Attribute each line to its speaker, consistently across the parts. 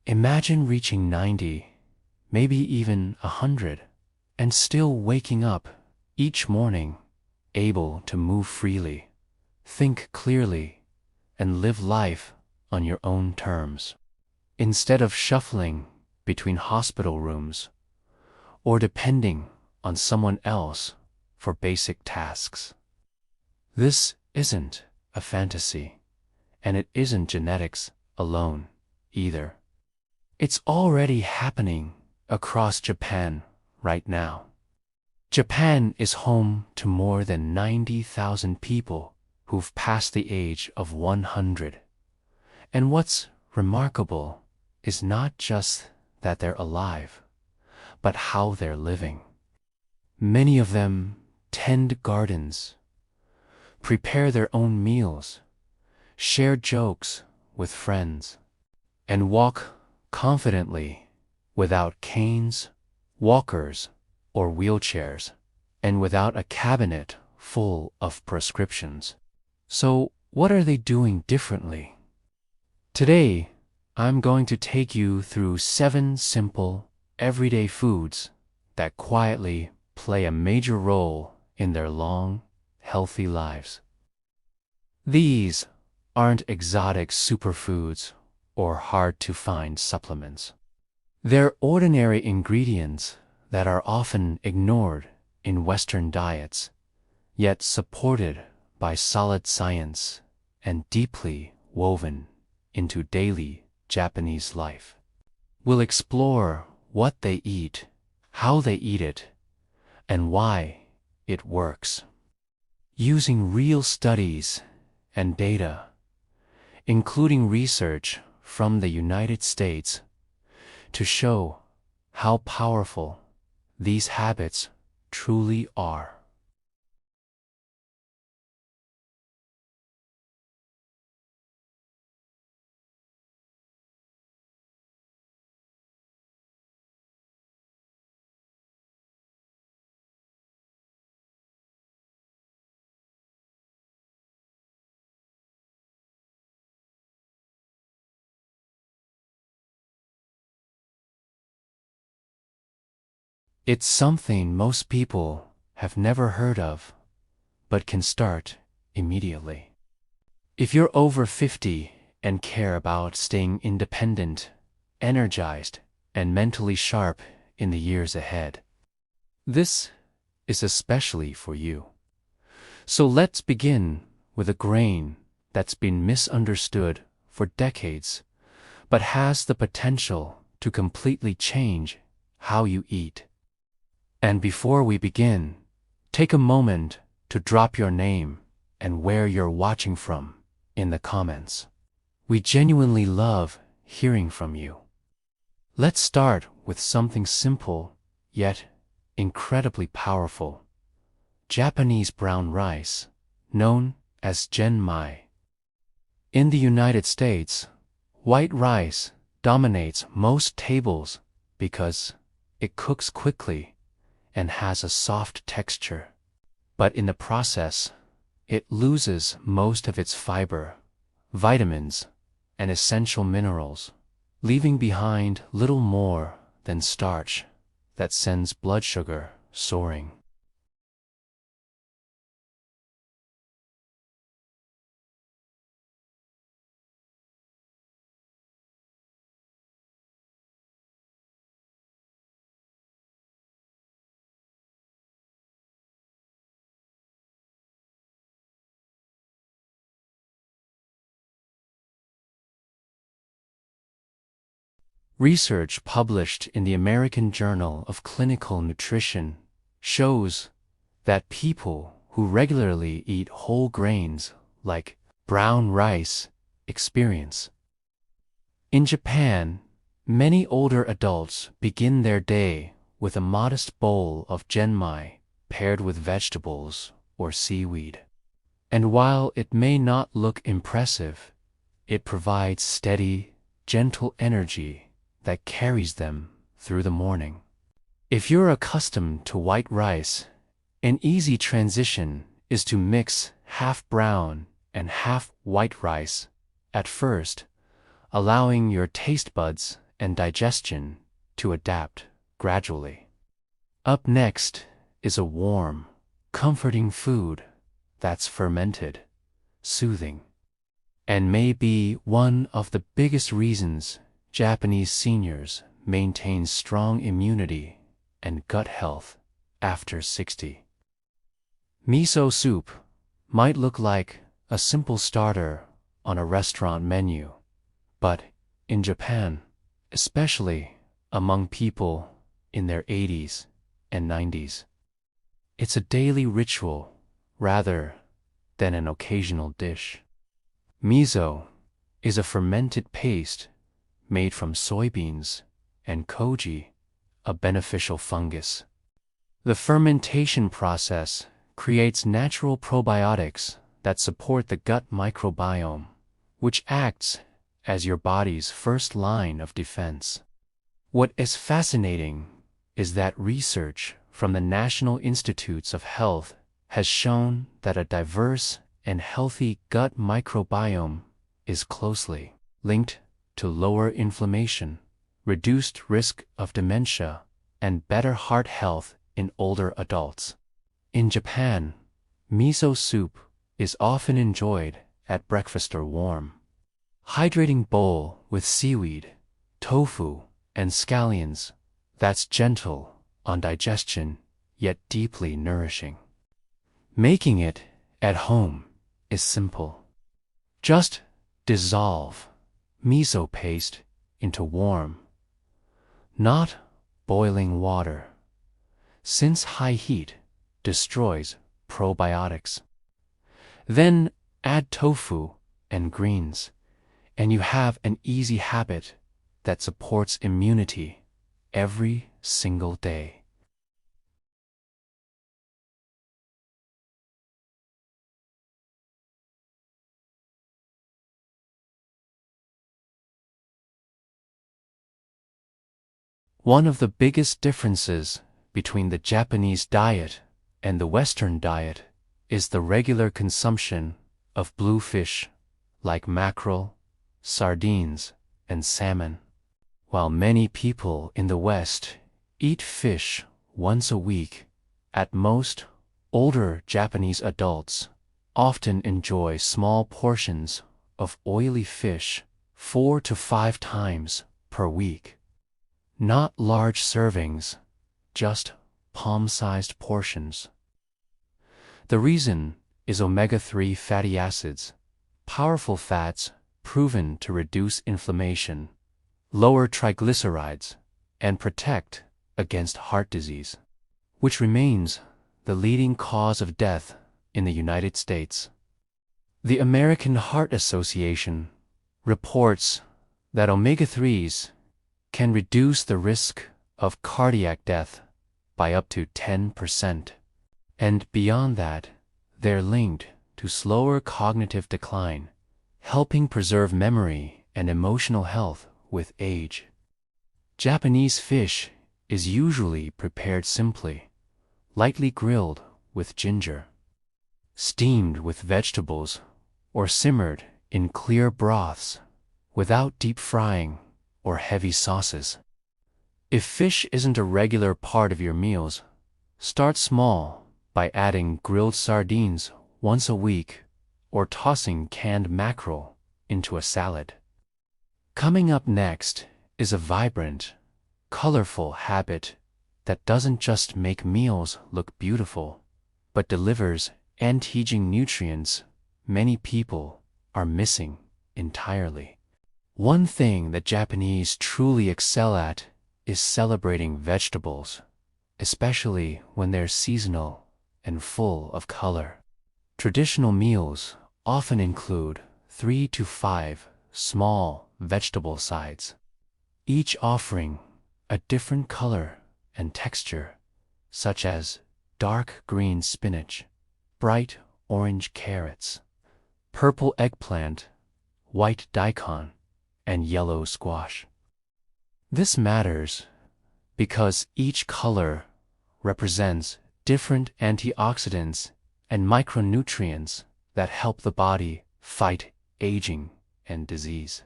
Speaker 1: Imagine reaching 90, maybe even 100, and still waking up each morning, able to move freely, think clearly, and live life on your own terms, instead of shuffling between hospital rooms or depending on someone else for basic tasks. This isn't a fantasy, and it isn't genetics alone either. It's already happening across Japan right now. Japan is home to more than 90,000 people who've passed the age of 100. And what's remarkable is not just that they're alive, but how they're living. Many of them tend gardens, prepare their own meals, share jokes with friends, and walk confidently without canes, walkers, or wheelchairs, and without a cabinet full of prescriptions. So, what are they doing differently? Today, I'm going to take you through 7 simple, everyday foods that quietly play a major role in their long, healthy lives. These aren't exotic superfoods or hard-to-find supplements. They're ordinary ingredients that are often ignored in Western diets, yet supported by solid science and deeply woven into daily Japanese life. We'll explore what they eat, how they eat it, and why it works, using real studies and data, including research from the United States, to show how powerful these habits truly are. It's something most people have never heard of, but can start immediately. If you're over 50 and care about staying independent, energized, and mentally sharp in the years ahead, this is especially for you. So let's begin with a grain that's been misunderstood for decades, but has the potential to completely change how you eat. And before we begin, take a moment to drop your name and where you're watching from in the comments. We genuinely love hearing from you. Let's start with something simple, yet incredibly powerful. Japanese brown rice, known as genmai. In the United States, white rice dominates most tables because it cooks quickly and has a soft texture. But in the process, it loses most of its fiber, vitamins, and essential minerals, leaving behind little more than starch that sends blood sugar soaring. Research published in the American Journal of Clinical Nutrition shows that people who regularly eat whole grains like brown rice experience. In Japan, many older adults begin their day with a modest bowl of genmai paired with vegetables or seaweed. And while it may not look impressive, it provides steady, gentle energy that carries them through the morning. If you're accustomed to white rice, an easy transition is to mix half brown and half white rice at first, allowing your taste buds and digestion to adapt gradually. Up next is a warm, comforting food that's fermented, soothing, and may be one of the biggest reasons Japanese seniors maintain strong immunity and gut health after 60. Miso soup might look like a simple starter on a restaurant menu, but in Japan, especially among people in their 80s and 90s, it's a daily ritual rather than an occasional dish. Miso is a fermented paste made from soybeans and koji, a beneficial fungus. The fermentation process creates natural probiotics that support the gut microbiome, which acts as your body's first line of defense. What is fascinating is that research from the National Institutes of Health has shown that a diverse and healthy gut microbiome is closely linked to lower inflammation, reduced risk of dementia, and better heart health in older adults. In Japan, miso soup is often enjoyed at breakfast or warm. Hydrating bowl with seaweed, tofu, and scallions that's gentle on digestion yet deeply nourishing. Making it at home is simple. Just dissolve miso paste into warm, not boiling water, since high heat destroys probiotics. Then add tofu and greens, and you have an easy habit that supports immunity every single day. One of the biggest differences between the Japanese diet and the Western diet is the regular consumption of blue fish like mackerel, sardines, and salmon. While many people in the West eat fish once a week, at most, older Japanese adults often enjoy small portions of oily fish 4 to 5 times per week. Not large servings, just palm-sized portions. The reason is omega-3 fatty acids, powerful fats proven to reduce inflammation, lower triglycerides, and protect against heart disease, which remains the leading cause of death in the United States. The American Heart Association reports that omega-3s can reduce the risk of cardiac death by up to 10%. And beyond that, they're linked to slower cognitive decline, helping preserve memory and emotional health with age. Japanese fish is usually prepared simply, lightly grilled with ginger, steamed with vegetables, or simmered in clear broths without deep frying or heavy sauces. If fish isn't a regular part of your meals, start small by adding grilled sardines once a week or tossing canned mackerel into a salad. Coming up next is a vibrant, colorful habit that doesn't just make meals look beautiful, but delivers anti-aging nutrients many people are missing entirely. One thing that Japanese truly excel at is celebrating vegetables, especially when they're seasonal and full of color. Traditional meals often include 3 to 5 small vegetable sides, each offering a different color and texture, such as dark green spinach, bright orange carrots, purple eggplant, white daikon, and yellow squash. This matters because each color represents different antioxidants and micronutrients that help the body fight aging and disease.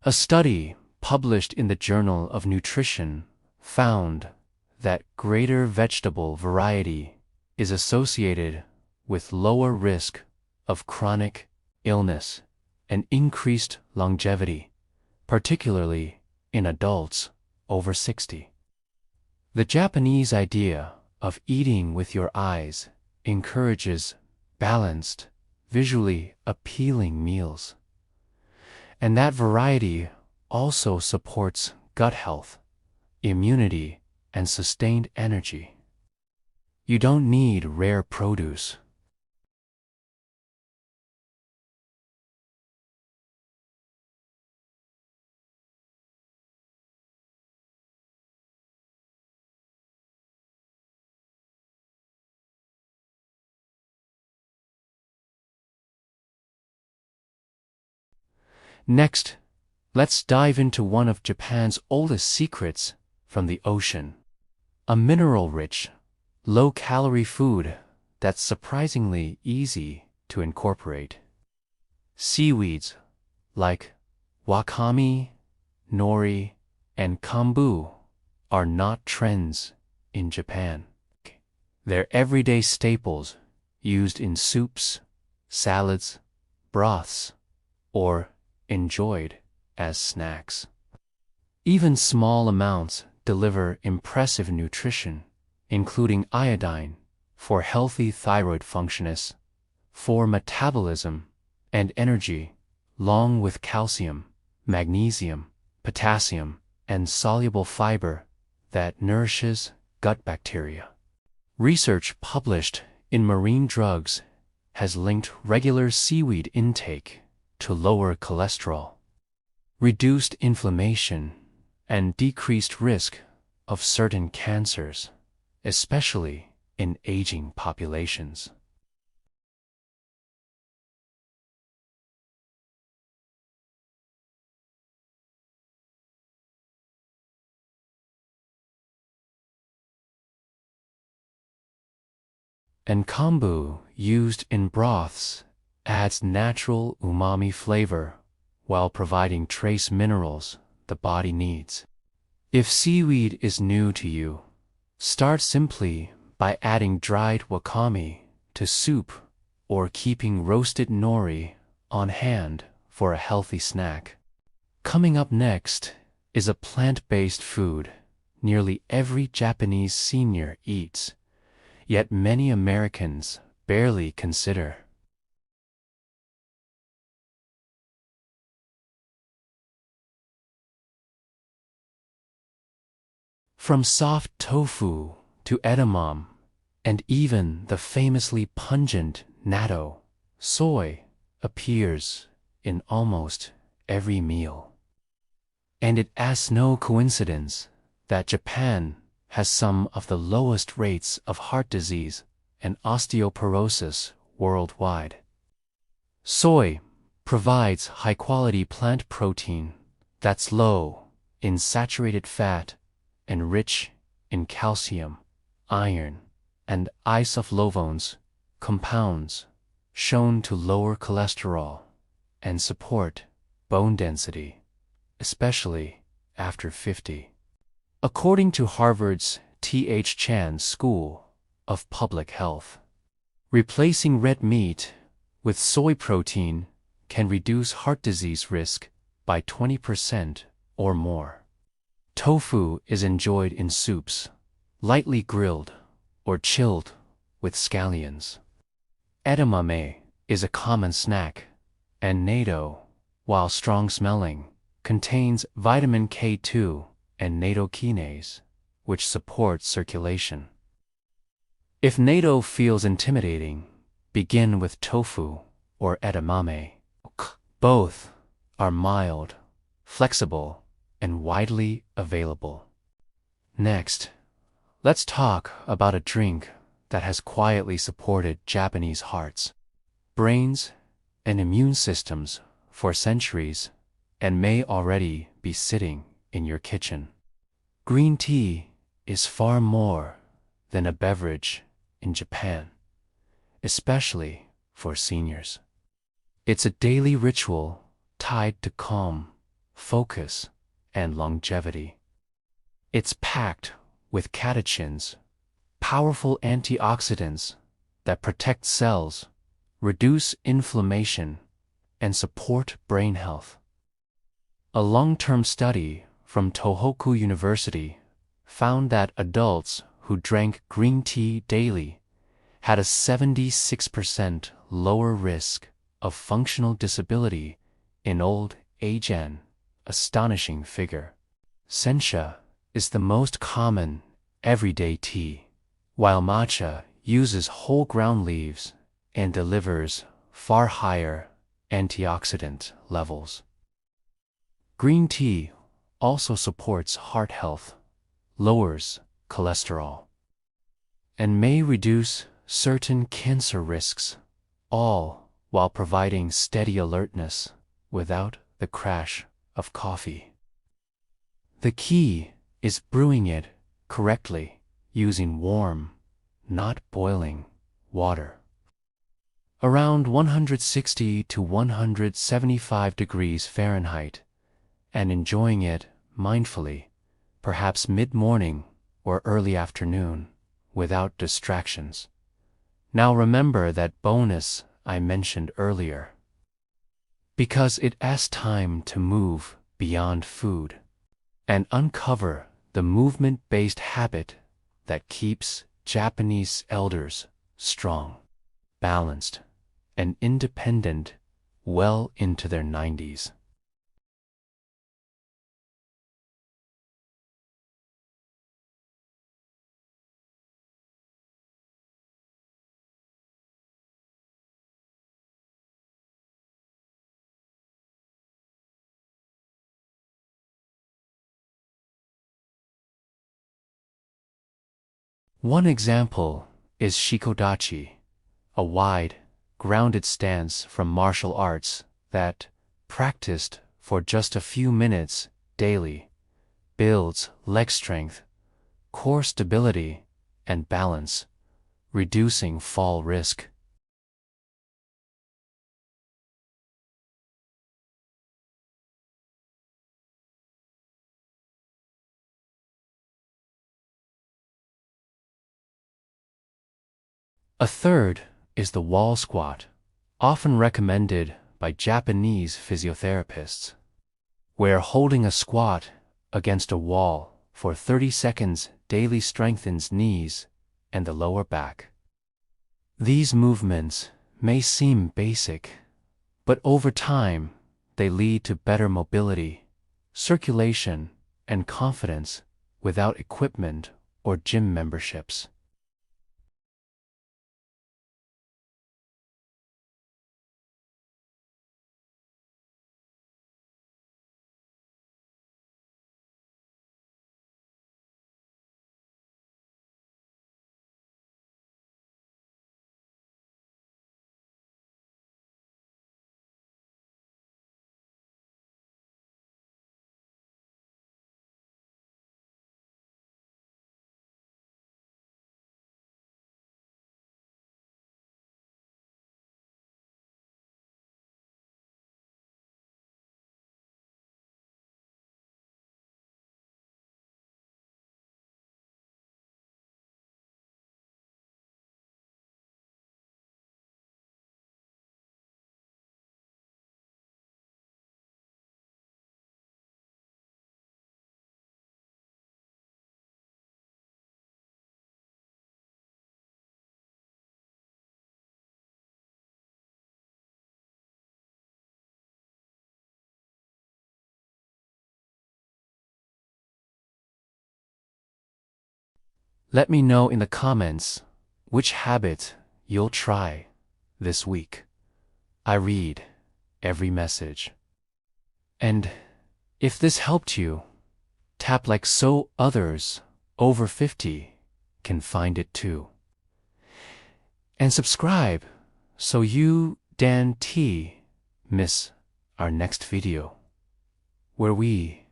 Speaker 1: A study published in the Journal of Nutrition found that greater vegetable variety is associated with lower risk of chronic illness and increased longevity, particularly in adults over 60. The Japanese idea of eating with your eyes encourages balanced, visually appealing meals. And that variety also supports gut health, immunity, and sustained energy. You don't need rare produce. Next, let's dive into one of Japan's oldest secrets from the ocean. A mineral-rich, low-calorie food that's surprisingly easy to incorporate. Seaweeds like wakame, nori, and kombu are not trends in Japan. They're everyday staples used in soups, salads, broths, or enjoyed as snacks. Even small amounts deliver impressive nutrition, including iodine for healthy thyroid functioning, for metabolism and energy, along with calcium, magnesium, potassium, and soluble fiber that nourishes gut bacteria. Research published in Marine Drugs has linked regular seaweed intake to lower cholesterol, reduced inflammation, and decreased risk of certain cancers, especially in aging populations. And kombu, used in broths, adds natural umami flavor while providing trace minerals the body needs. If seaweed is new to you, start simply by adding dried wakame to soup or keeping roasted nori on hand for a healthy snack. Coming up next is a plant-based food nearly every Japanese senior eats, yet many Americans barely consider. From soft tofu to edamame, and even the famously pungent natto, soy appears in almost every meal. And it is no coincidence that Japan has some of the lowest rates of heart disease and osteoporosis worldwide. Soy provides high-quality plant protein that's low in saturated fat and rich in calcium, iron, and isoflavones, compounds shown to lower cholesterol and support bone density, especially after 50. According to Harvard's T.H. Chan School of Public Health, replacing red meat with soy protein can reduce heart disease risk by 20% or more. Tofu is enjoyed in soups, lightly grilled or chilled with scallions. Edamame is a common snack, and natto, while strong-smelling, contains vitamin K2 and nattokinase, which support circulation. If natto feels intimidating, begin with tofu or edamame. Both are mild, flexible, and widely available. Next, let's talk about a drink that has quietly supported Japanese hearts, brains, and immune systems for centuries and may already be sitting in your kitchen. Green tea is far more than a beverage in Japan, especially for seniors. It's a daily ritual tied to calm, focus, and longevity. It's packed with catechins, powerful antioxidants that protect cells, reduce inflammation, and support brain health. A long-term study from Tohoku University found that adults who drank green tea daily had a 76% lower risk of functional disability in old age, an astonishing figure. Sencha is the most common everyday tea, while matcha uses whole ground leaves and delivers far higher antioxidant levels. Green tea also supports heart health, lowers cholesterol, and may reduce certain cancer risks, all while providing steady alertness without the crash of coffee. The key is brewing it correctly using warm, not boiling, water. Around 160 to 175 degrees Fahrenheit, and enjoying it mindfully, perhaps mid-morning or early afternoon, without distractions. Now remember that bonus I mentioned earlier, because it asks time to move beyond food and uncover the movement-based habit that keeps Japanese elders strong, balanced, and independent well into their 90s. One example is shikodachi, a wide, grounded stance from martial arts that, practiced for just a few minutes daily, builds leg strength, core stability, and balance, reducing fall risk. A third is the wall squat, often recommended by Japanese physiotherapists, where holding a squat against a wall for 30 seconds daily strengthens knees and the lower back. These movements may seem basic, but over time they lead to better mobility, circulation, and confidence without equipment or gym memberships. Let me know in the comments which habit you'll try this week. I read every message. And if this helped you, tap like so others over 50 can find it too. And subscribe so you, Dan T, miss our next video, where we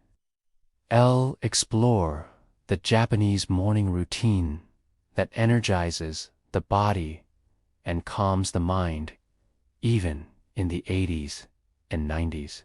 Speaker 1: explore the Japanese morning routine that energizes the body and calms the mind, even in the 80s and 90s.